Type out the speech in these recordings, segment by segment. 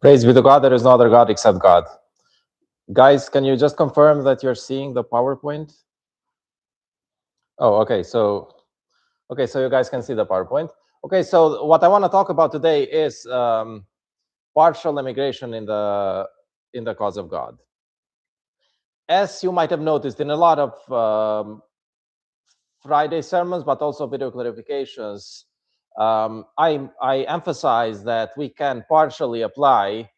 Praise be to God, there is no other God except God. Guys, can you just confirm that you're seeing the PowerPoint? Oh, okay, so you guys can see the PowerPoint. Okay, so what I want to talk about today is partial immigration in the cause of God. As you might have noticed in a lot of Friday sermons, but also video clarifications, I emphasize that we can partially apply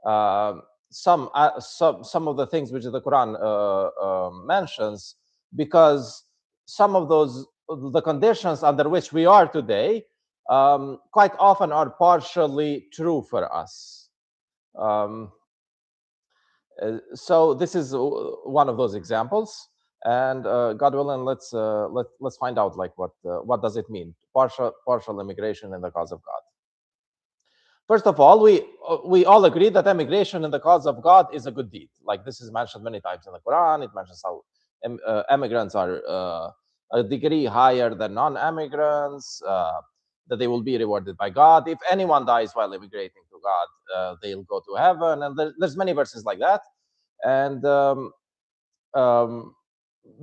some of the things which the Quran mentions, because some of the conditions under which we are today quite often are partially true for us. Um, so this is one of those examples, and God willing, let's find out like what does it mean, partial immigration in the cause of God. First of all, we all agree that emigration in the cause of God is a good deed. Like this is mentioned many times in the Quran. It mentions how immigrants are a degree higher than non-immigrants, that they will be rewarded by God. If anyone dies while immigrating to God, they'll go to heaven. And there's many verses like that. And um,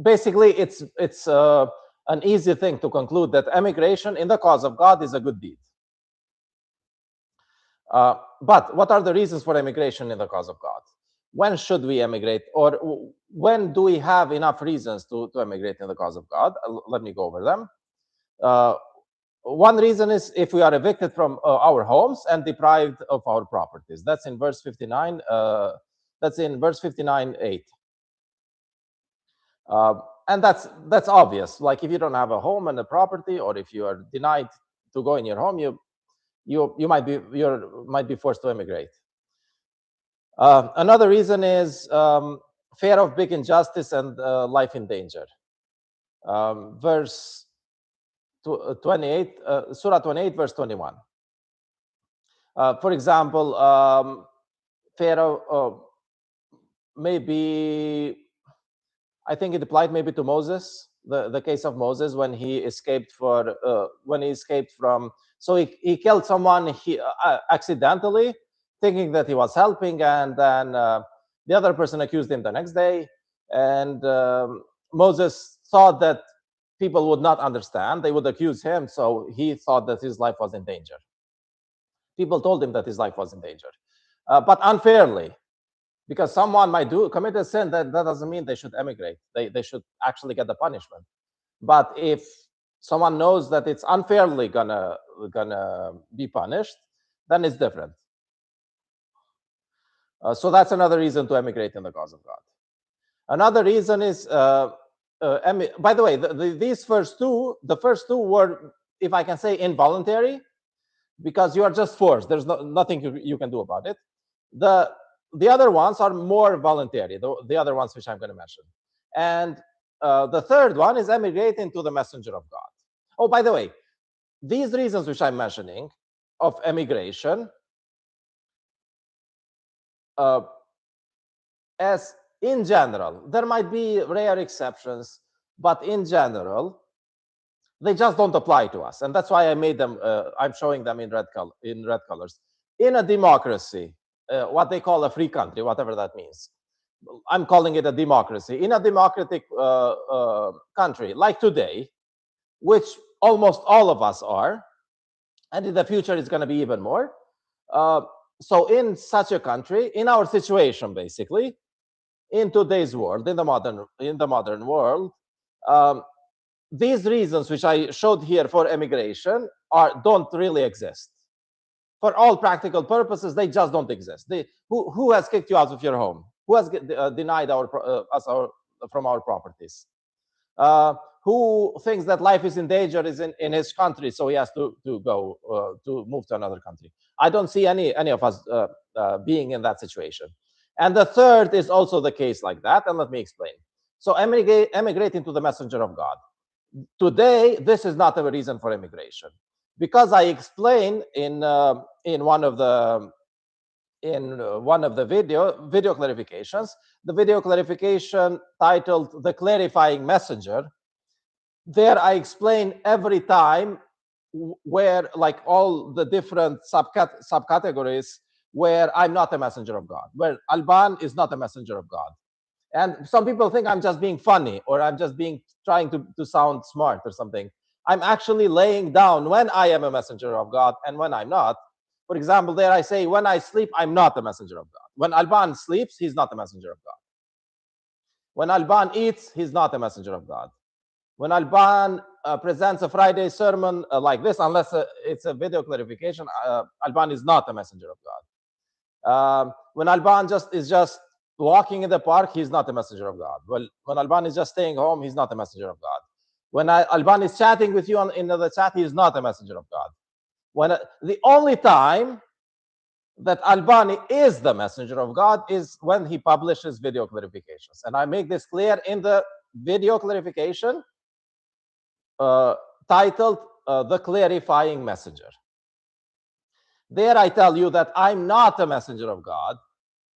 basically, it's an easy thing to conclude that emigration in the cause of God is a good deed. But what are the reasons for emigration in the cause of God? When should we emigrate, or when do we have enough reasons to emigrate in the cause of God? Let me go over them. One reason is if we are evicted from our homes and deprived of our properties. That's in verse 59. That's in verse 59:8. And that's obvious. Like if you don't have a home and a property, or if you are denied to go in your home, you might be forced to emigrate. Another reason is fear of big injustice and life in danger. Verse 28, Surah 28, verse 21. For example, fear of maybe, I think it applied maybe to Moses, the case of Moses when he escaped from, so he killed someone accidentally, thinking that he was helping, and then the other person accused him the next day, and Moses thought that people would not understand, they would accuse him, so he thought that his life was in danger. People told him that his life was in danger, but unfairly, because someone might commit a sin, that doesn't mean they should emigrate. They should actually get the punishment. But if someone knows that it's unfairly gonna be punished, then it's different. So that's another reason to emigrate in the cause of God. Another reason is, by the way, these first two were, if I can say, involuntary, because you are just forced. There's nothing you can do about it. The other ones are more voluntary, the other ones which I'm going to mention. And the third one is emigrating to the messenger of God. Oh, by the way, these reasons which I'm mentioning of emigration, as in general, there might be rare exceptions, but in general, they just don't apply to us. And that's why I made them, I'm showing them in red colors. In a democracy, what they call a free country, whatever that means, I'm calling it a democracy. In a democratic country like today, which almost all of us are, and in the future it's going to be even more. So in such a country, in our situation, basically, in today's world, in the modern world, these reasons which I showed here for emigration don't really exist. For all practical purposes, they just don't exist. Who has kicked you out of your home? Who has denied us from our properties? Who thinks that life is in danger is in his country, so he has to go to move to another country? I don't see any of us being in that situation. And the third is also the case like that, and let me explain. So emigrating to the messenger of God. Today, this is not a reason for immigration, because I explain in one of the video clarifications, the video clarification titled "The Clarifying Messenger." There, I explain every time where, like, all the different subcategories where I'm not a messenger of God, where Alban is not a messenger of God. And some people think I'm just being funny, or I'm just trying to sound smart or something. I'm actually laying down when I am a messenger of God and when I'm not. For example, there I say, when I sleep, I'm not a messenger of God. When Alban sleeps, he's not a messenger of God. When Alban eats, he's not a messenger of God. When Alban presents a Friday sermon like this, unless it's a video clarification, Alban is not a messenger of God. When Alban is just walking in the park, he's not a messenger of God. Well, when Alban is just staying home, he's not a messenger of God. When Alban is chatting with you in the chat, he is not a messenger of God. The only time that Albani is the messenger of God is when he publishes video clarifications. And I make this clear in the video clarification titled The Clarifying Messenger. There I tell you that I'm not a messenger of God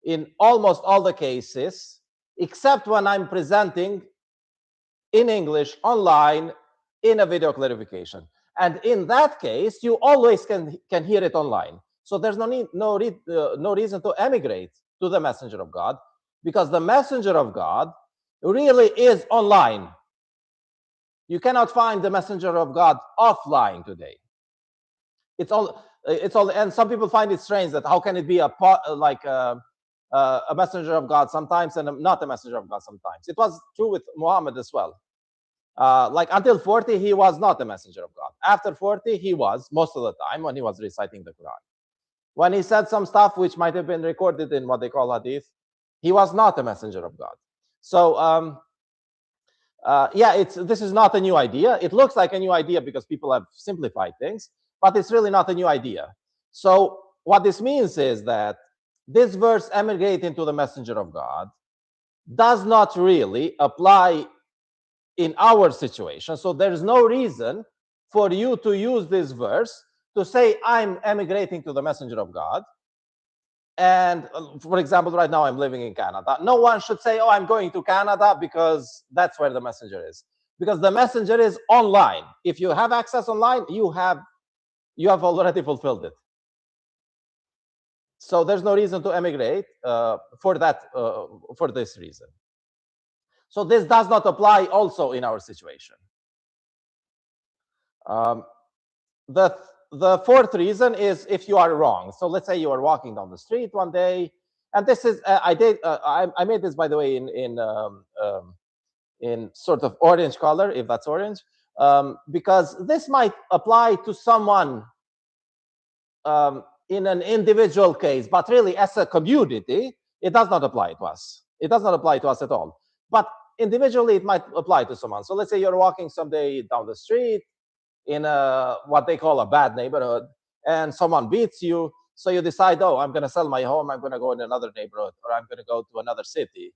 in almost all the cases, except when I'm presenting in English online in a video clarification. And in that case, you always can hear it online. So there's no reason to emigrate to the messenger of God, because the messenger of God really is online. You cannot find the messenger of God offline today. It's all, and some people find it strange that how can it be a messenger of God sometimes and not a messenger of God sometimes. It was true with Muhammad as well. Like until 40, he was not a messenger of God. After 40, he was most of the time when he was reciting the Quran. When he said some stuff which might have been recorded in what they call hadith, he was not a messenger of God. So yeah, this is not a new idea. It looks like a new idea because people have simplified things, but it's really not a new idea. So what this means is that this verse, emigrate into the messenger of God, does not really apply in our situation. So there's no reason for you to use this verse to say, I'm emigrating to the messenger of God. And for example, right now I'm living in Canada. No one should say, oh, I'm going to Canada because that's where the messenger is. Because the messenger is online. If you have access online, you have already fulfilled it. So there's no reason to emigrate for this reason. So this does not apply also in our situation. The fourth reason is if you are wrong. So let's say you are walking down the street one day, and this is I made this, by the way, in sort of orange color, if that's orange, because this might apply to someone in an individual case, but really as a community, it does not apply to us. It does not apply to us at all. But individually, it might apply to someone. So let's say you're walking someday down the street in what they call a bad neighborhood, and someone beats you. So you decide, oh, I'm going to sell my home. I'm going to go in another neighborhood, or I'm going to go to another city,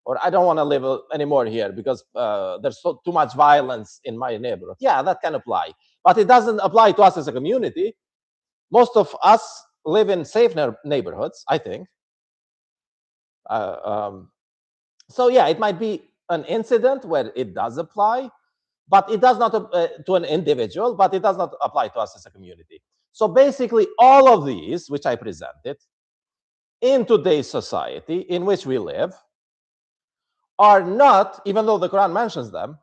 or I don't want to live anymore here because there's too much violence in my neighborhood. Yeah, that can apply. But it doesn't apply to us as a community. Most of us live in safe neighborhoods, I think. So yeah, it might be an incident where it does apply, but it does not to an individual, but it does not apply to us as a community. So basically, all of these, which I presented, in today's society in which we live, are not, even though the Quran mentions them,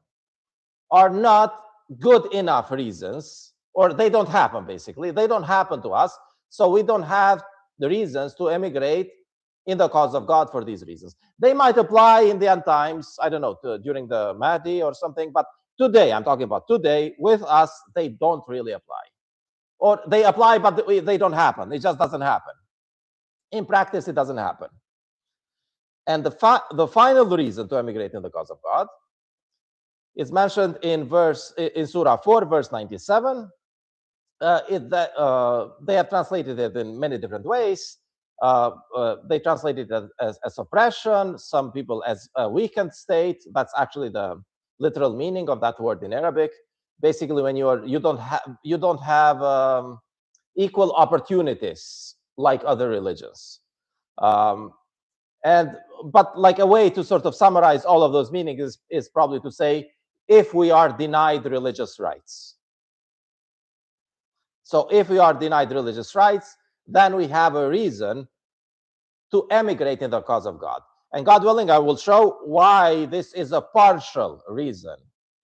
are not good enough reasons, or they don't happen, basically. They don't happen to us, so we don't have the reasons to emigrate in the cause of God for these reasons. They might apply in the end times, I don't know, during the Mahdi or something, but today, I'm talking about today, with us, they don't really apply. Or they apply, but they don't happen. It just doesn't happen. In practice, it doesn't happen. And the final reason to emigrate in the cause of God is mentioned in Surah 4, verse 97. They have translated it in many different ways. They translated it as oppression, some people as a weakened state. That's actually the literal meaning of that word in Arabic. Basically, when you don't have equal opportunities like other religions. But like a way to sort of summarize all of those meanings is probably to say, if we are denied religious rights. So if we are denied religious rights, then we have a reason to emigrate in the cause of God. And God willing, I will show why this is a partial reason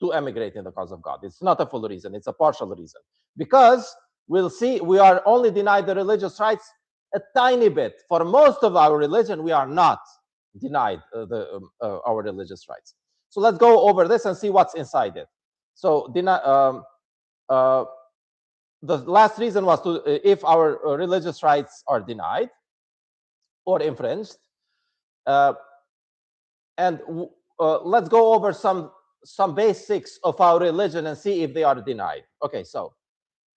to emigrate in the cause of God. It's not a full reason, it's a partial reason. Because we'll see, we are only denied the religious rights a tiny bit. For most of our religion, we are not denied our religious rights. So let's go over this and see what's inside it. So the last reason was to if our religious rights are denied or infringed. And let's go over some basics of our religion and see if they are denied. Okay, so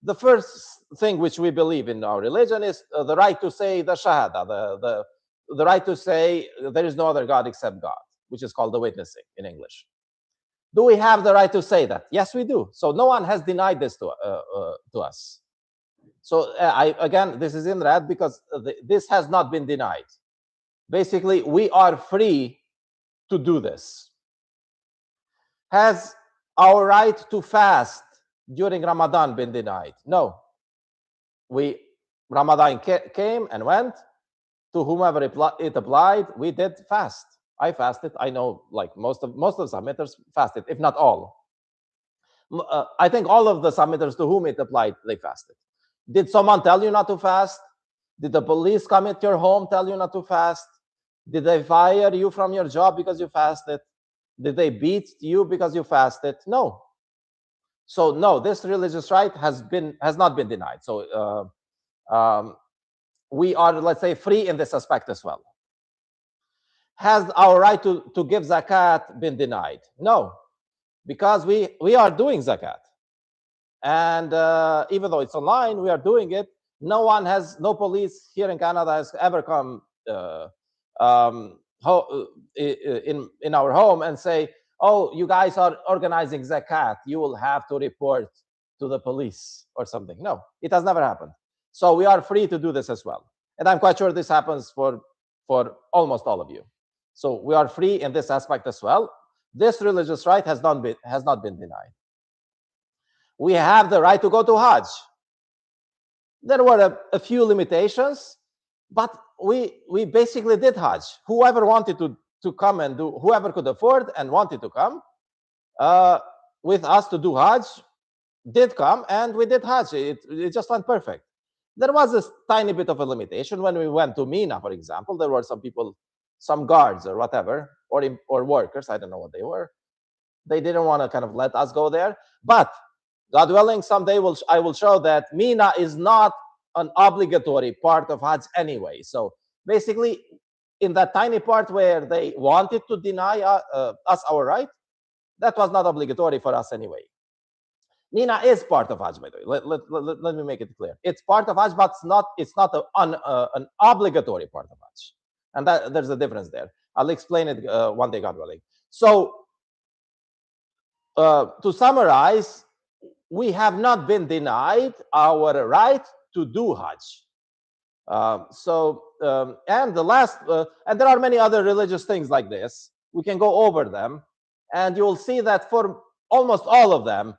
the first thing which we believe in our religion is the right to say the Shahada, the right to say there is no other God except God, which is called the witnessing in English. Do we have the right to say that? Yes, we do. So no one has denied this to us. So again, this is in red because this has not been denied. Basically, we are free to do this. Has our right to fast during Ramadan been denied? No. Ramadan came and went. To whomever it applied, we did fast. I fasted. I know, like most of the submitters fasted, if not all. I think all of the submitters to whom it applied, they fasted. Did someone tell you not to fast? Did the police come at your home tell you not to fast? Did they fire you from your job because you fasted? Did they beat you because you fasted? No. So no, this religious right has not been denied. So we are, let's say, free in this aspect as well. Has our right to give zakat been denied? No, because we are doing zakat. And even though it's online, we are doing it. No police here in Canada has ever come in our home and say, oh, you guys are organizing zakat, you will have to report to the police or something. No, it has never happened. So we are free to do this as well. And I'm quite sure this happens for almost all of you. So we are free in this aspect as well. This religious right has not been denied. We have the right to go to Hajj. There were a few limitations, but we basically did Hajj. Whoever wanted to come and do, whoever could afford and wanted to come with us to do Hajj, did come, and we did Hajj. It just went perfect. There was a tiny bit of a limitation when we went to Mina, for example. There were some people, some guards or whatever, or workers, I don't know what they were. They didn't want to kind of let us go there. But God willing, someday I will show that Mina is not an obligatory part of Hajj anyway. So basically, in that tiny part where they wanted to deny us our right, that was not obligatory for us anyway. Mina is part of Hajj, by the way. Let me make it clear. It's part of Hajj, but it's not an obligatory part of Hajj. And there's a difference there. I'll explain it one day, God willing. So to summarize, we have not been denied our right to do Hajj. And the last, and there are many other religious things like this. We can go over them, and you will see that for almost all of them,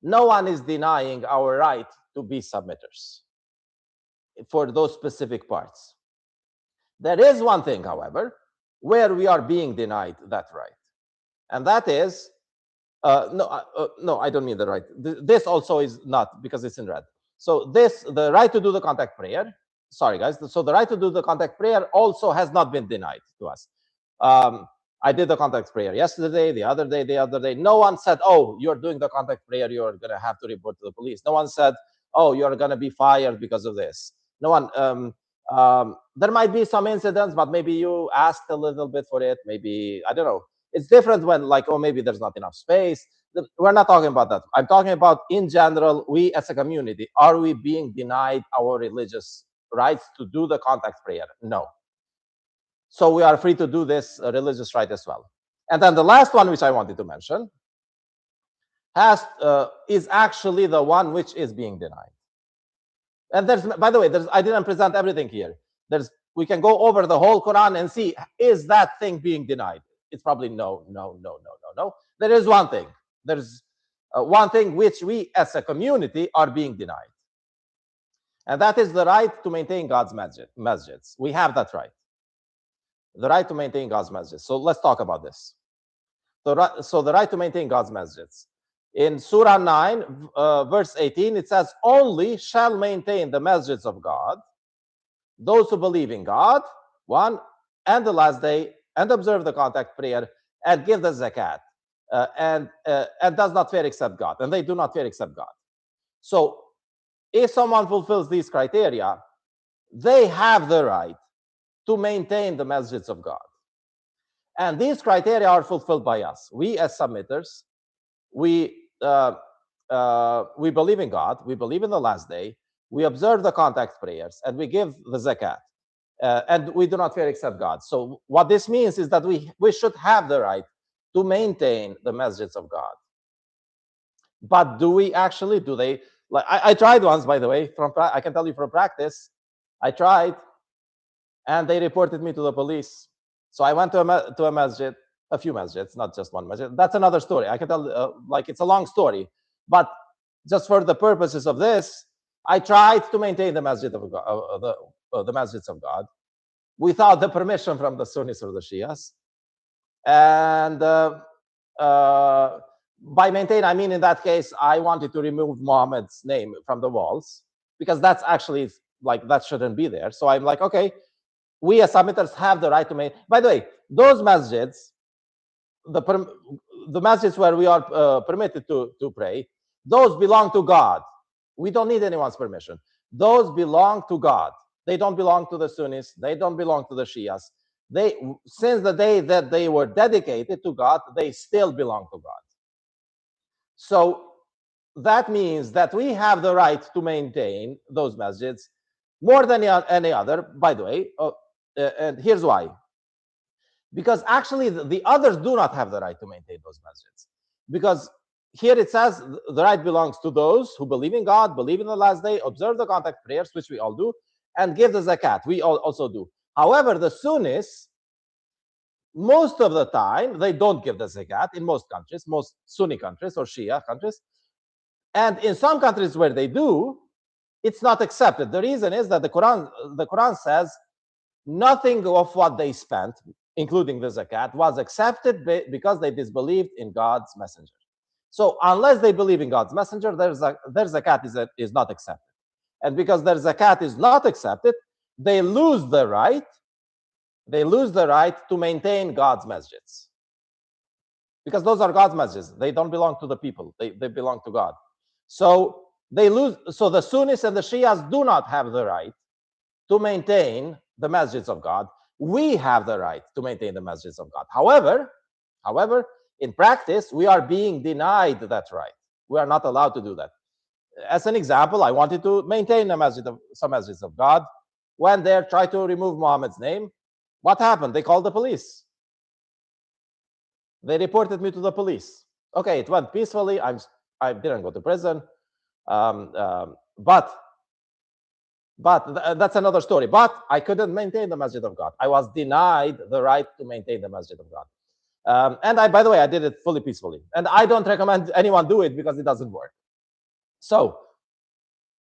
no one is denying our right to be submitters for those specific parts. There is one thing, however, where we are being denied that right, and that is no, I don't mean the right. This also is not, because it's in red. So the right to do the contact prayer. Sorry, guys. So the right to do the contact prayer also has not been denied to us. I did the contact prayer yesterday, the other day. No one said, oh, you're doing the contact prayer, you're going to have to report to the police. No one said, oh, you're going to be fired because of this. No one. There might be some incidents, but maybe you asked a little bit for it. Maybe, I don't know. It's different when, like, oh, maybe there's not enough space. We're not talking about that. I'm talking about, in general, we as a community, are we being denied our religious rights to do the contact prayer? No. So we are free to do this religious right as well. And then the last one, which I wanted to mention, is actually the one which is being denied. And there's, by the way, I didn't present everything here. We can go over the whole Quran and see, is that thing being denied? It's probably no. There is one thing. There's one thing which we as a community are being denied. And that is the right to maintain God's masjids. We have that right. The right to maintain God's masjids. So let's talk about this. So the right to maintain God's masjids. In Surah 9, verse 18, it says, only shall maintain the masjids of God those who believe in God, one, and the last day, and observe the contact prayer, and give the zakat, and does not fear except God. And they do not fear except God. So if someone fulfills these criteria, they have the right to maintain the masjids of God. And these criteria are fulfilled by us. We as submitters, we believe in God, we believe in the last day, we observe the contact prayers, and we give the zakat. And we do not fear except God. So what this means is that we should have the right to maintain the masjids of God. But do we actually? Do they? Like I tried once, by the way. I can tell you from practice, I tried, and they reported me to the police. So I went to a masjid, a few masjids, not just one masjid. That's another story. I can tell, like it's a long story, but just for the purposes of this, I tried to maintain the masjid of God, the masjids of God, without the permission from the Sunnis or the Shias. And by maintain, I mean in that case, I wanted to remove Muhammad's name from the walls, because that's actually, like, that shouldn't be there. So I'm like, okay, we as submitters have the right to maintain. By the way, those masjids, the masjids where we are permitted to pray, those belong to God. We don't need anyone's permission. Those belong to God. They don't belong to the Sunnis. They don't belong to the Shias. They, since the day that they were dedicated to God, they still belong to God. So that means that we have the right to maintain those masjids more than any other, by the way. And here's why. Because actually the others do not have the right to maintain those masjids. Because here it says the right belongs to those who believe in God, believe in the last day, observe the contact prayers, which we all do, and give the zakat. We all also do. However, the Sunnis, most of the time, they don't give the zakat in most countries, most Sunni countries or Shia countries. And in some countries where they do, it's not accepted. The reason is that the Quran says nothing of what they spent, including the zakat, was accepted because they disbelieved in God's messenger. So unless they believe in God's messenger, their zakat is not accepted. And because their zakat is not accepted, they lose the right to maintain God's masjids. Because those are God's masjids. They don't belong to the people. They belong to God. So they lose. So the Sunnis and the Shias do not have the right to maintain the masjids of God. We have the right to maintain the masjids of God. However, in practice, we are being denied that right. We are not allowed to do that. As an example, I wanted to maintain some masjids of God. When they tried to remove Muhammad's name, what happened? They called the police. They reported me to the police. Okay, it went peacefully. I didn't go to prison, but that's another story. But I couldn't maintain the masjid of God. I was denied the right to maintain the masjid of God. And by the way, I did it fully peacefully. And I don't recommend anyone do it because it doesn't work. So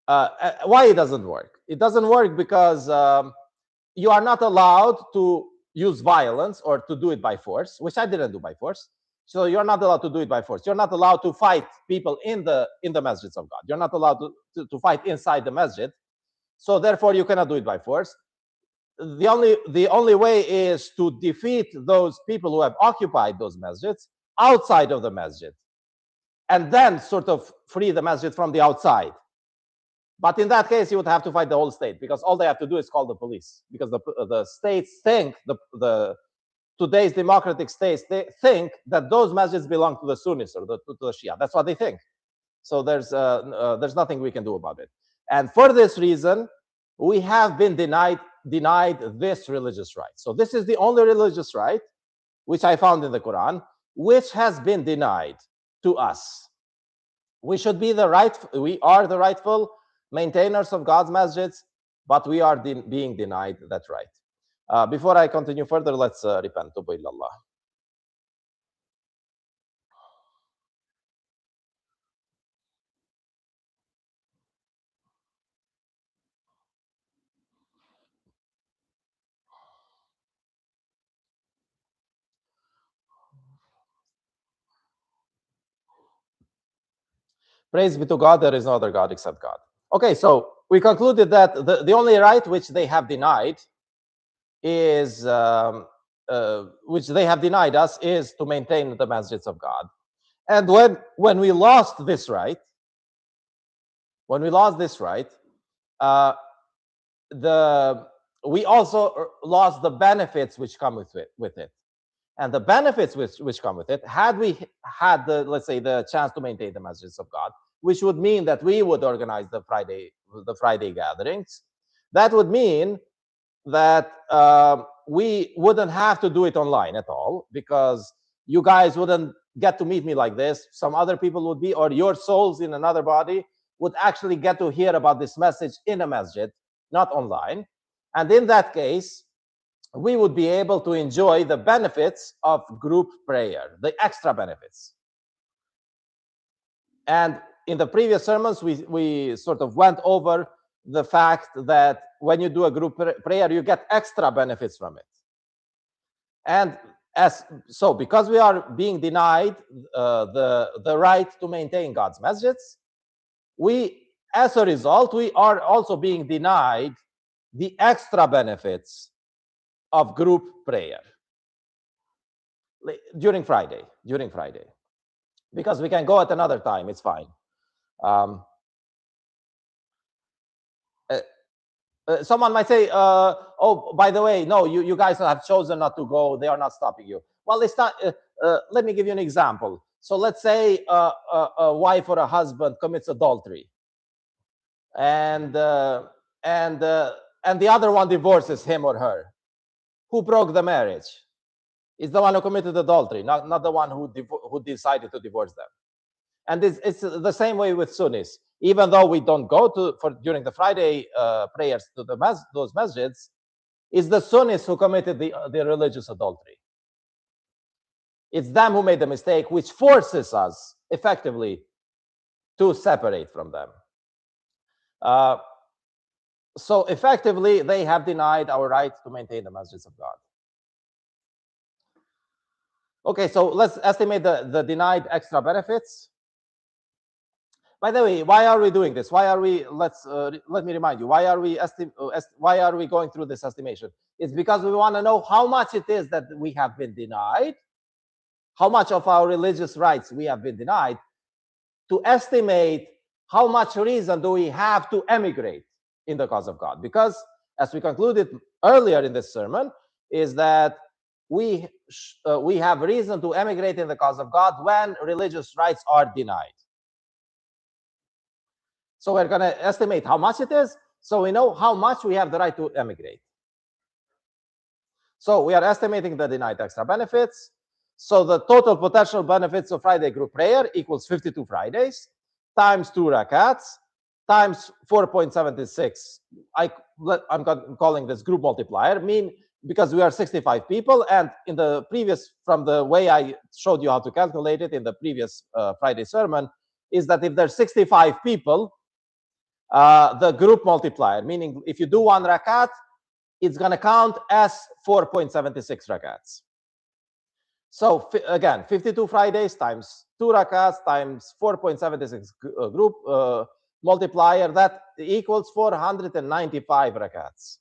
why it doesn't work? It doesn't work because you are not allowed to use violence or to do it by force, which I didn't do by force. So you're not allowed to do it by force. You're not allowed to fight people in the masjids of God. You're not allowed to fight inside the masjid. So therefore, you cannot do it by force. The only way is to defeat those people who have occupied those masjids outside of the masjid, and then sort of free the masjid from the outside. But in that case, you would have to fight the whole state, because all they have to do is call the police. Because the states think, today's democratic states, they think that those masjids belong to the Sunnis or to the Shia. That's what they think. So there's nothing we can do about it. And for this reason, we have been denied this religious right. So this is the only religious right, which I found in the Quran, which has been denied to us. We are the rightful maintainers of God's masjids, but we are being denied that right. Before I continue further, let's repent. Tubu ilallah. Praise be to God, there is no other God except God. Okay, so we concluded that the only right which they have denied is, which they have denied us, is to maintain the masjids of God. And when we lost this right, uh, we also lost the benefits which come with it. And the benefits which come with it, had we had let's say the chance to maintain the masjids of God, which would mean that we would organize the Friday gatherings, that would mean that we wouldn't have to do it online at all, because you guys wouldn't get to meet me like this. Some other people would be, or your souls in another body would actually get to hear about this message in a masjid, not online. And in that case, we would be able to enjoy the benefits of group prayer, the extra benefits. And in the previous sermons, we sort of went over the fact that when you do a group prayer, you get extra benefits from it. And so because we are being denied the right to maintain God's masjids, as a result, we are also being denied the extra benefits of group prayer during Friday, because we can go at another time. It's fine. Someone might say, oh, by the way, no, you guys have chosen not to go. They are not stopping you. Well, it's not. Let me give you an example. So let's say a wife or a husband commits adultery, and the other one divorces him or her. Who broke the marriage? It's the one who committed adultery, not the one who decided to divorce them. And it's the same way with Sunnis. Even though we don't go during the Friday prayers to those masjids, it's the Sunnis who committed the religious adultery. It's them who made the mistake, which forces us effectively to separate from them. So effectively, they have denied our right to maintain the masjids of God. Okay, so let's estimate the denied extra benefits. By the way, why are we doing this? Why are we? Let me remind you. Why are we going through this estimation? It's because we want to know how much it is that we have been denied, how much of our religious rights we have been denied, to estimate how much reason do we have to emigrate in the cause of God. Because, as we concluded earlier in this sermon, is that we have reason to emigrate in the cause of God when religious rights are denied. So we're going to estimate how much it is, so we know how much we have the right to emigrate. So we are estimating the denied extra benefits. So the total potential benefits of Friday group prayer equals 52 Fridays times 2 rakats times 4.76. I'm calling this group multiplier, because we are 65 people, and in the previous, from the way I showed you how to calculate it in the previous Friday sermon, is that if there's 65 people, the group multiplier, meaning if you do 1 rakat, it's going to count as 4.76 rakats. So again, 52 Fridays times 2 rakats times 4.76 group multiplier, that equals 495 rakats.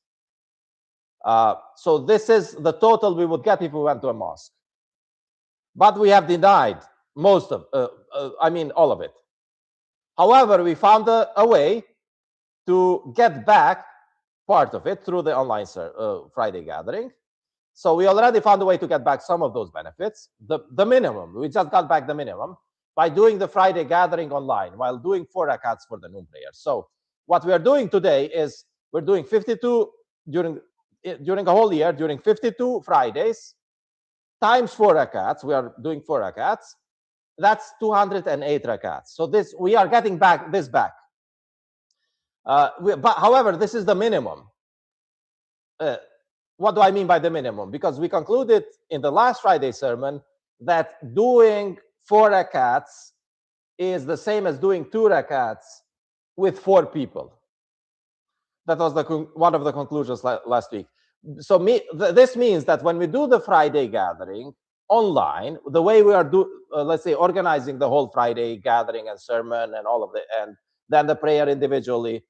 So this is the total we would get if we went to a mosque. But we have denied most of, all of it. However, we found a way to get back part of it through the online Friday gathering. So we already found a way to get back some of those benefits, the minimum. We just got back the minimum by doing the Friday gathering online while doing 4 rakats for the noon prayer. So what we are doing today is we're doing 52 during a whole year, during 52 Fridays times 4 rakats. We are doing 4 rakats. That's 208 rakats. So we are getting this back. But however, this is the minimum. What do I mean by the minimum? Because we concluded in the last Friday sermon that doing 4 rakats is the same as doing 2 rakats with 4 people. That was one of the conclusions last week. So this means that when we do the Friday gathering online, the way we are let's say organizing the whole Friday gathering and sermon and all of it, and then the prayer individually,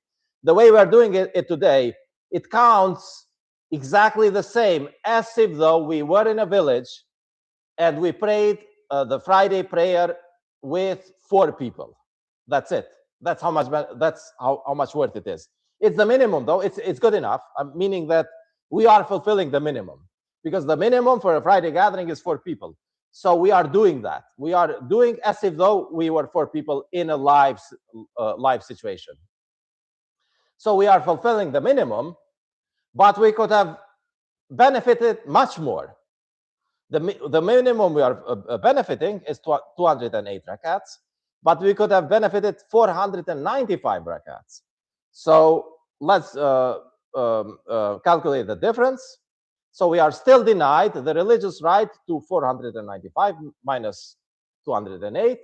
the way we are doing it today, it counts exactly the same as if though we were in a village and we prayed the Friday prayer with 4 people. That's it. That's how much worth it is. It's the minimum though. It's good enough, meaning that we are fulfilling the minimum, because the minimum for a Friday gathering is 4 people. So we are doing that. We are doing as if though we were 4 people in a live situation. So we are fulfilling the minimum, but we could have benefited much more. The minimum we are benefiting is 208 rakats, but we could have benefited 495 rakats. So let's calculate the difference. So we are still denied the religious right to 495 minus 208.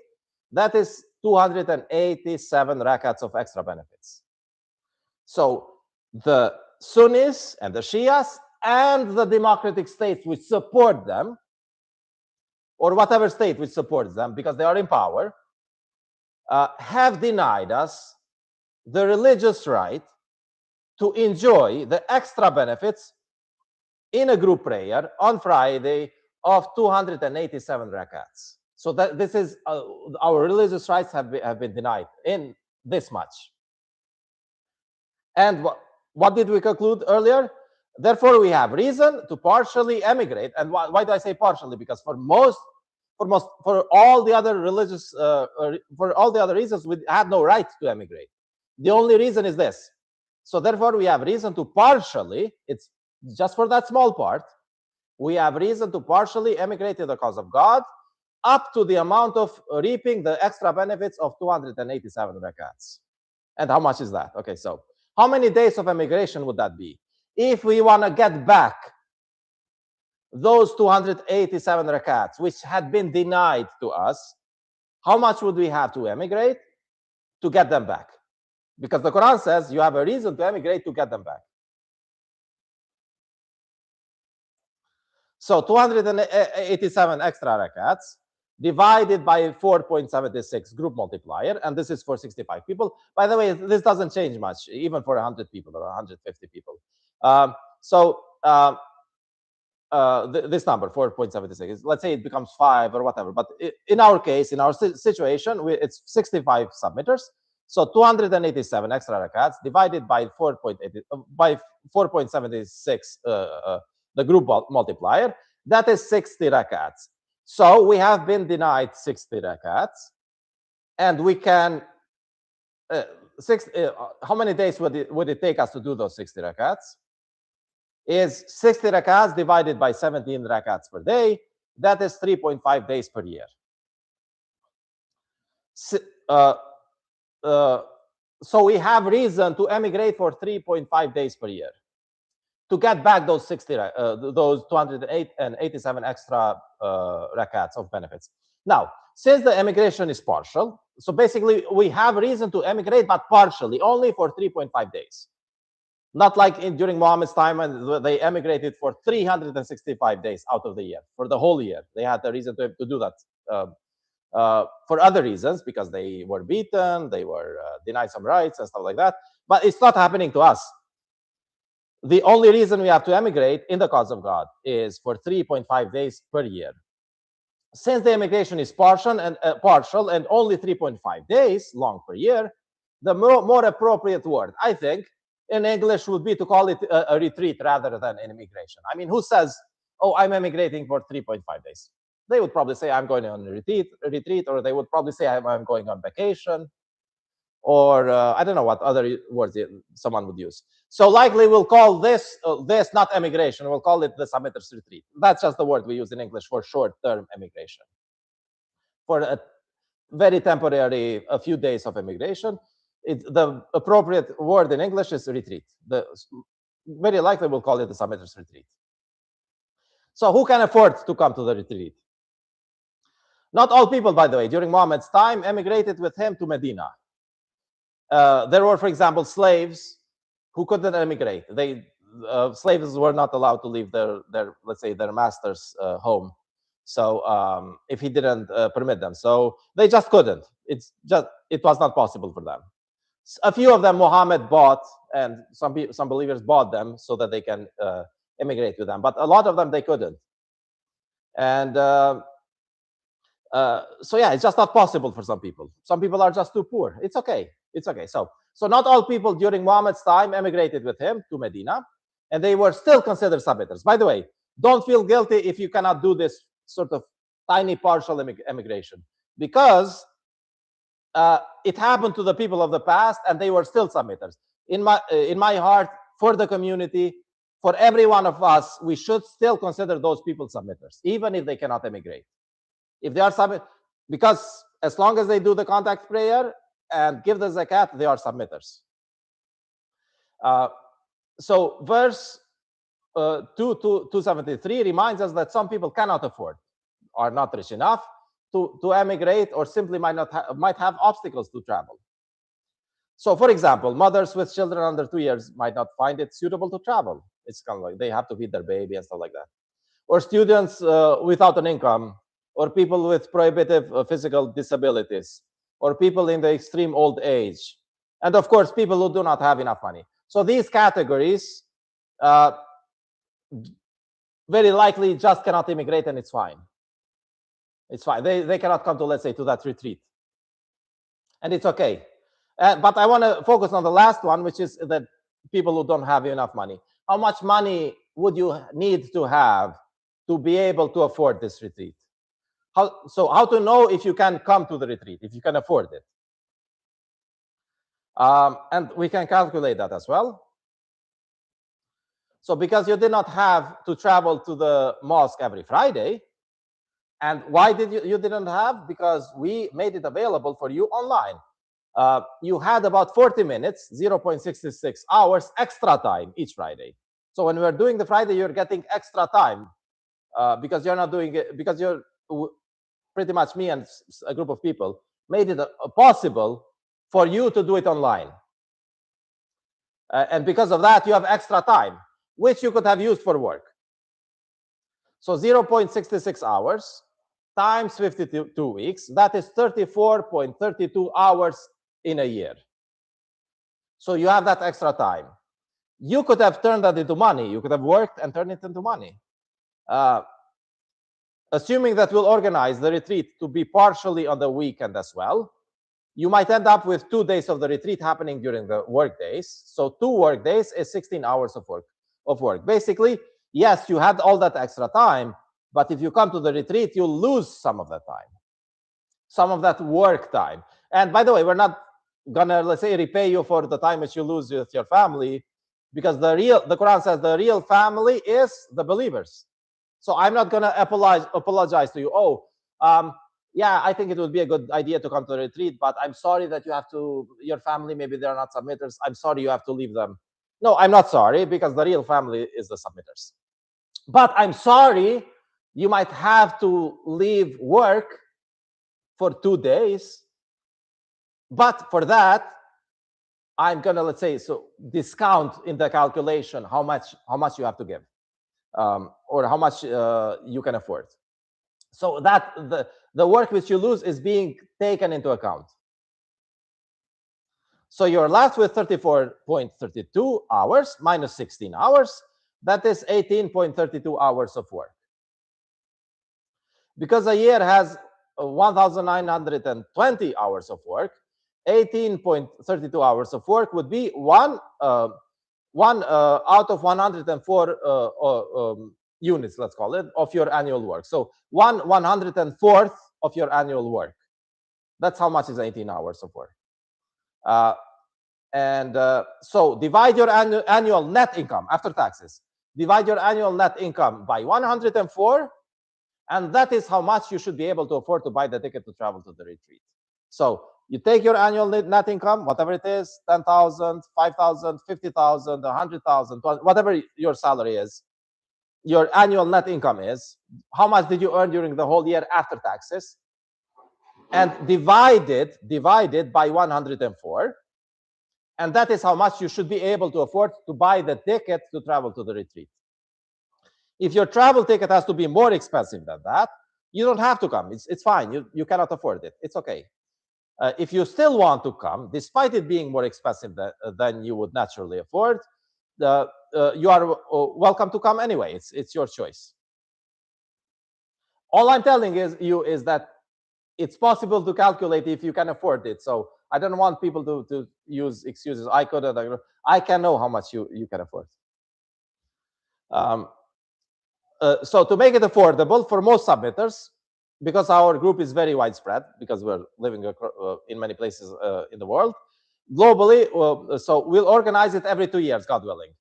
That is 287 rakats of extra benefits. So the Sunnis and the Shias and the democratic states which support them, or whatever state which supports them because they are in power, have denied us the religious right to enjoy the extra benefits in a group prayer on Friday of 287 rakats. So that this is our religious rights have been denied in this much. And what did we conclude earlier? Therefore, we have reason to partially emigrate. And why do I say partially? Because for all the other religious, for all the other reasons, we had no right to emigrate. The only reason is this. So therefore, we have reason to partially, it's just for that small part, we have reason to partially emigrate in the cause of God, up to the amount of reaping the extra benefits of 287 rakats. And how much is that? Okay, so how many days of emigration would that be? If we want to get back those 287 rakats, which had been denied to us, how much would we have to emigrate to get them back? Because the Quran says you have a reason to emigrate to get them back. So 287 extra rakats divided by 4.76 group multiplier, and this is for 65 people. By the way, this doesn't change much, even for 100 people or 150 people. This number, 4.76, let's say it becomes 5 or whatever. But in our case, in our situation, it's 65 submitters. So 287 extra rakats divided by 4.76, the group multiplier, that is 60 rakats. So we have been denied 60 rakats, and we can, how many days would it take us to do those 60 rakats? Is 60 rakats divided by 17 rakats per day. That is 3.5 days per year. So we have reason to emigrate for 3.5 days per year to get back those 287 extra rakats of benefits. Now, since the emigration is partial, so basically we have reason to emigrate, but partially, only for 3.5 days. Not like during Muhammad's time when they emigrated for 365 days out of the year, for the whole year. They had the reason to do that for other reasons, because they were beaten, they were denied some rights and stuff like that. But it's not happening to us. The only reason we have to emigrate in the cause of God is for 3.5 days per year. Since the emigration is partial and only 3.5 days long per year, the more appropriate word, I think, in English would be to call it a retreat rather than an immigration. I mean, who says, oh, I'm emigrating for 3.5 days? They would probably say I'm going on a retreat, or they would probably say I'm going on vacation, or I don't know what other words someone would use. So likely we'll call this not emigration, we'll call it the submitter's retreat. That's just the word we use in English for short-term emigration. For a very temporary, a few days of emigration, the appropriate word in English is retreat. Very likely we'll call it the submitter's retreat. So who can afford to come to the retreat? Not all people, by the way, during Muhammad's time emigrated with him to Medina. There were, for example, slaves who couldn't emigrate. Slaves were not allowed to leave their let's say, their master's home So if he didn't permit them, so they just couldn't. It was not possible for them. A few of them Muhammad bought, and some believers bought them so that they can immigrate with them, but a lot of them they couldn't. And so yeah, it's just not possible for some people. Some people are just too poor. It's okay. It's okay. So not all people during Muhammad's time emigrated with him to Medina, and they were still considered submitters. By the way, don't feel guilty if you cannot do this sort of tiny partial emigration, because it happened to the people of the past, and they were still submitters. In my heart, for the community, for every one of us, we should still consider those people submitters, even if they cannot emigrate. If they are submit, because as long as they do the contact prayer and give the zakat, they are submitters. So verse 273 reminds us that some people cannot afford, are not rich enough to emigrate, or simply might have obstacles to travel. So, for example, mothers with children under 2 years might not find it suitable to travel. It's kind of like they have to feed their baby and stuff like that. Or students without an income, or people with prohibitive physical disabilities, or people in the extreme old age, and of course, people who do not have enough money. So these categories very likely just cannot immigrate, and it's fine. It's fine. They cannot come to, let's say, to that retreat, and it's okay. But I want to focus on the last one, which is that people who don't have enough money. How much money would you need to have to be able to afford this retreat? How to know if you can come to the retreat, if you can afford it? And we can calculate that as well. So because you did not have to travel to the mosque every Friday, and why did you didn't have? Because we made it available for you online. You had about 40 minutes, 0.66 hours extra time each Friday. So when we're doing the Friday, you're getting extra time because you're not doing it, because you're pretty much, me and a group of people made it possible for you to do it online. And because of that, you have extra time, which you could have used for work. So 0.66 hours times 52 weeks, that is 34.32 hours in a year. So you have that extra time. You could have turned that into money. You could have worked and turned it into money. Assuming that we'll organize the retreat to be partially on the weekend as well, you might end up with 2 days of the retreat happening during the work days. So 2 work days is 16 hours of work. Basically, yes, you had all that extra time, but if you come to the retreat, you'll lose some of that time, some of that work time. And by the way, we're not gonna, let's say, repay you for the time which you lose with your family, because the Quran says the real family is the believers. So I'm not gonna apologize to you. Oh, yeah, I think it would be a good idea to come to the retreat, but I'm sorry that you have to, your family, maybe they're not submitters. I'm sorry you have to leave them. No, I'm not sorry, because the real family is the submitters. But I'm sorry you might have to leave work for 2 days. But for that, I'm gonna, let's say, so discount in the calculation how much you have to give, or how much you can afford. So that the work which you lose is being taken into account. So you're left with 34.32 hours minus 16 hours. That is 18.32 hours of work. Because a year has 1,920 hours of work, 18.32 hours of work would be one out of 104 units, let's call it, of your annual work. So 1/104th of your annual work. That's how much is 18 hours of work. So divide your annual net income after taxes. Divide your annual net income by 104, and that is how much you should be able to afford to buy the ticket to travel to the retreat. So you take your annual net income, whatever it is, 10,000, 5,000, 50,000, 100,000, whatever your salary is, your annual net income is, how much did you earn during the whole year after taxes, and divided by 104, and that is how much you should be able to afford to buy the ticket to travel to the retreat. If your travel ticket has to be more expensive than that, You don't have to come. It's fine. You cannot afford it. It's okay. If you still want to come, despite it being more expensive than you would naturally afford, you are welcome to come anyway. It's your choice. All I'm telling you is that it's possible to calculate if you can afford it. So I don't want people to use excuses. I couldn't. I can know how much you can afford. So to make it affordable for most submitters, because our group is very widespread, because we're living in many places in the world, globally, so we'll organize it every 2 years, God willing,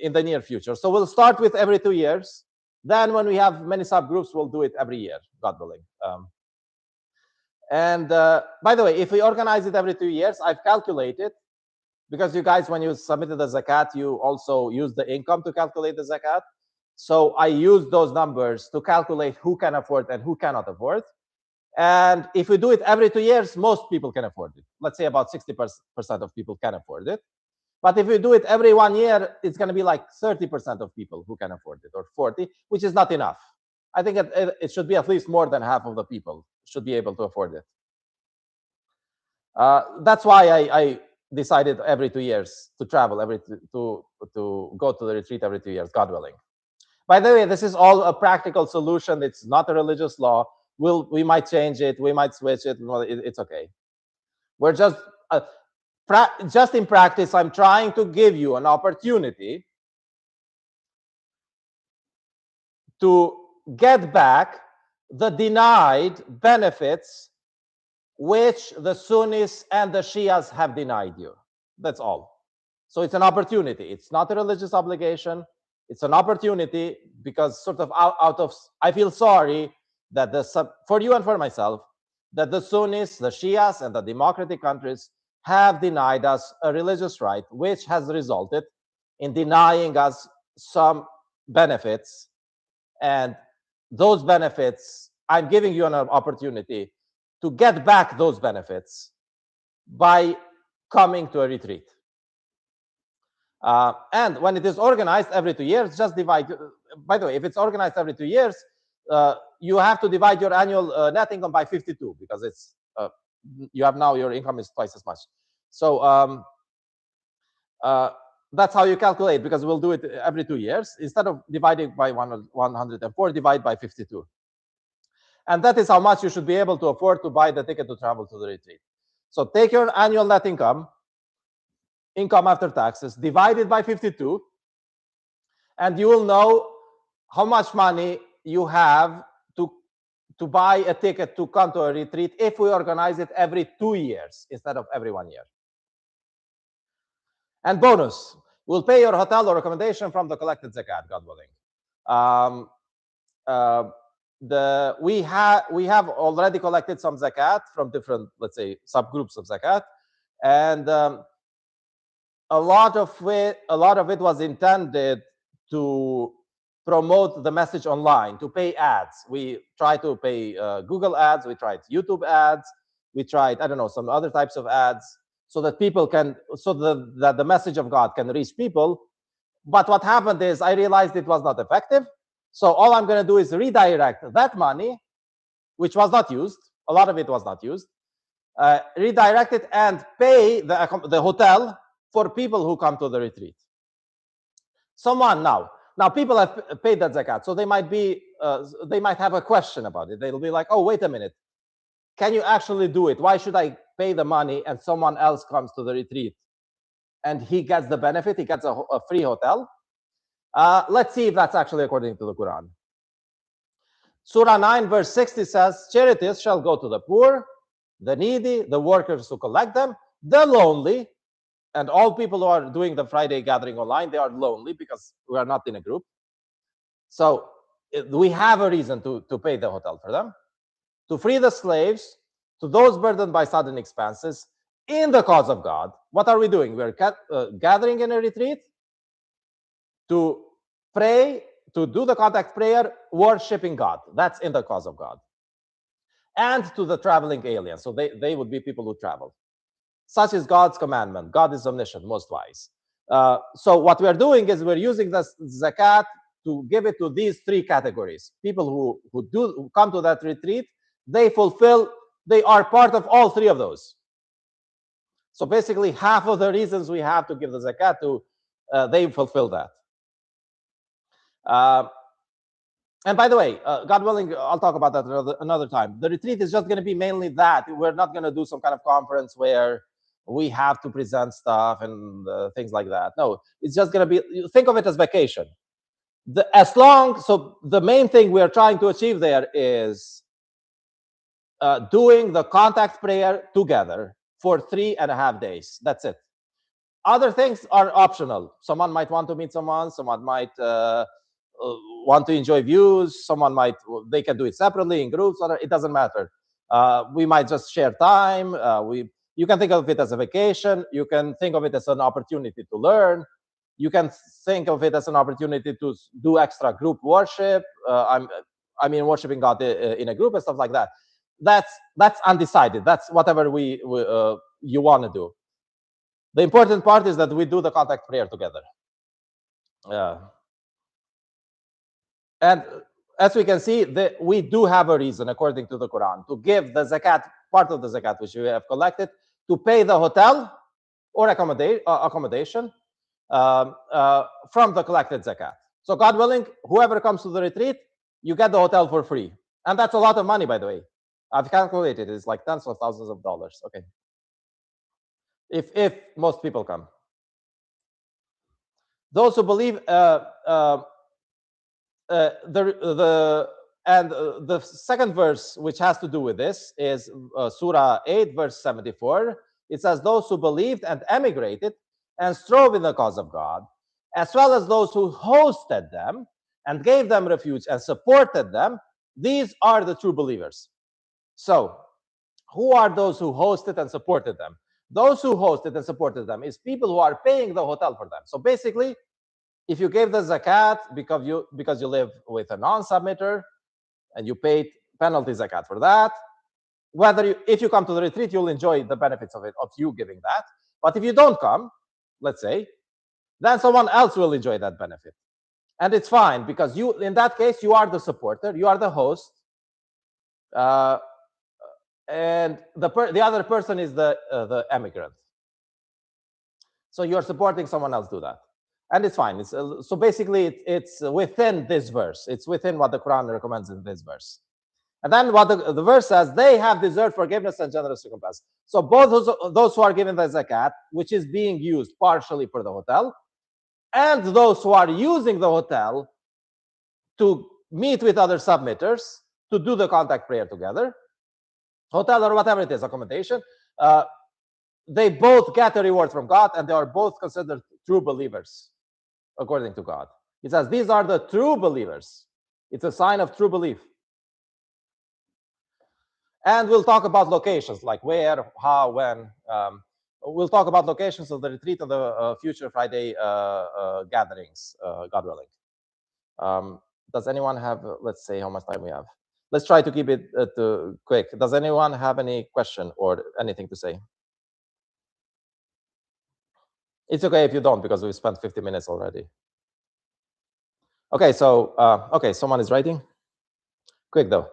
in the near future. So we'll start with every 2 years. Then when we have many subgroups, we'll do it every year, God willing. And by the way, if we organize it every 2 years, I've calculated, because you guys, when you submitted the zakat, you also use the income to calculate the zakat. So I use those numbers to calculate who can afford and who cannot afford. And if we do it every 2 years, most people can afford it. Let's say about 60% of people can afford it. But if we do it every 1 year, it's going to be like 30% of people who can afford it, or 40, which is not enough. I think it should be at least more than half of the people should be able to afford it. That's why I decided every 2 years to travel, to go to the retreat every 2 years, God willing. By the way, this is all a practical solution. It's not a religious law. We might change it. We might switch it. It's okay. We're just in practice, I'm trying to give you an opportunity to get back the denied benefits which the Sunnis and the Shias have denied you. That's all. So it's an opportunity. It's not a religious obligation. It's an opportunity, because sort of out of, I feel sorry that for you and for myself, that the Sunnis, the Shias, and the democratic countries have denied us a religious right, which has resulted in denying us some benefits. And those benefits, I'm giving you an opportunity to get back those benefits by coming to a retreat. And when it is organized every 2 years, just divide. By the way, if it's organized every 2 years, you have to divide your annual net income by 52, because it's you have now, your income is twice as much. So that's how you calculate, because we'll do it every 2 years. Instead of dividing by 104, divide by 52. And that is how much you should be able to afford to buy the ticket to travel to the retreat. So take your annual net income after taxes, divided by 52, and you will know how much money you have to buy a ticket to come to a retreat if we organize it every 2 years instead of every 1 year. And bonus, we'll pay your hotel or accommodation from the collected zakat, God willing. We have already collected some zakat from different, let's say, subgroups of zakat, and a lot of it was intended to promote the message online, to pay ads. We tried to pay Google ads, we tried YouTube ads, we tried, I don't know, some other types of ads, so that people can, that the message of God can reach people. But what happened is, I realized it was not effective. So all I'm going to do is redirect that money, which was not used, a lot of it was not used, redirect it and pay the hotel for people who come to the retreat. Now people have paid that zakat, so they might have a question about it. They'll be like, oh, wait a minute, can you actually do it? Why should I pay the money and someone else comes to the retreat and he gets the benefit, he gets a free hotel? Let's see if that's actually according to the Quran. Surah 9 verse 60 says, charities shall go to the poor, the needy, the workers who collect them, the lonely, and all people who are doing the Friday gathering online, they are lonely because we are not in a group. So we have a reason to pay the hotel for them, to free the slaves, to those burdened by sudden expenses, in the cause of God. What are we doing? We're gathering in a retreat to pray, to do the contact prayer, worshiping God. That's in the cause of God. And to the traveling aliens. So they would be people who travel. Such is God's commandment. God is omniscient, most wise. So what we are doing is we're using the zakat to give it to these three categories. People who come to that retreat, they are part of all three of those. So basically, half of the reasons we have to give the zakat to, they fulfill that. And by the way, God willing, I'll talk about that another time. The retreat is just going to be mainly that. We're not going to do some kind of conference where we have to present stuff and things like that. No, it's just going to be, think of it as vacation. So the main thing we are trying to achieve there is doing the contact prayer together for 3.5 days. That's it. Other things are optional. Someone might want to meet someone might want to enjoy views, they can do it separately in groups, it doesn't matter. We might just share time. You can think of it as a vacation. You can think of it as an opportunity to learn. You can think of it as an opportunity to do extra group worship. I mean, worshiping God in a group and stuff like that. That's undecided. That's whatever you want to do. The important part is that we do the contact prayer together. And as we can see, we do have a reason, according to the Quran, to give the zakat, part of the zakat which we have collected, to pay the hotel or accommodation from the collected zakat. So God willing, whoever comes to the retreat, you get the hotel for free. And that's a lot of money, by the way. I've calculated it's like tens of thousands of dollars. Okay. If most people come. Those who believe the second verse, which has to do with this, is Surah 8, verse 74. It says, those who believed and emigrated and strove in the cause of God, as well as those who hosted them and gave them refuge and supported them, these are the true believers. So, who are those who hosted and supported them? Those who hosted and supported them is people who are paying the hotel for them. So basically, if you gave the zakat because you live with a non-submitter and you paid penalty zakat for that, if you come to the retreat, you'll enjoy the benefits of you giving that. But if you don't come, let's say, then someone else will enjoy that benefit. And it's fine, because in that case, you are the supporter, you are the host, and the other person is the emigrant. So you're supporting someone else do that. And it's fine. So basically, it's within this verse. It's within what the Quran recommends in this verse. And then what the verse says, they have deserved forgiveness and generous recompense. So both those who are given the zakat, which is being used partially for the hotel, and those who are using the hotel to meet with other submitters, to do the contact prayer together, hotel or whatever it is, accommodation, they both get a reward from God, and they are both considered true believers, according to God. It says, these are the true believers. It's a sign of true belief. And we'll talk about locations, like where, how, when. We'll talk about locations of the retreat of the future Friday gatherings, God willing. Does anyone have, let's say how much time we have. Let's try to keep it quick. Does anyone have any question or anything to say? It's okay if you don't, because we spent 50 minutes already. Okay, so, okay, someone is writing. Quick though.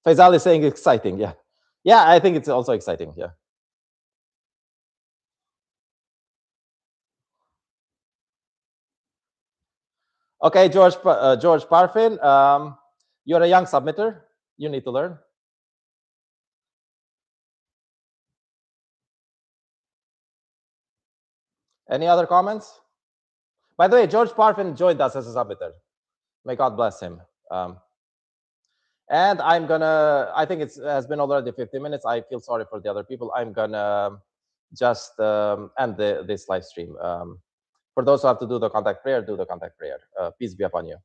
Faisal is saying exciting, yeah. Yeah, I think it's also exciting, yeah. Okay, George Parfin, you're a young submitter. You need to learn. Any other comments? By the way, George Parfin joined us as a submitter. May God bless him. And I think it has been already 50 minutes. I feel sorry for the other people. I'm gonna just end this live stream. For those who have to do the contact prayer, do the contact prayer. Peace be upon you.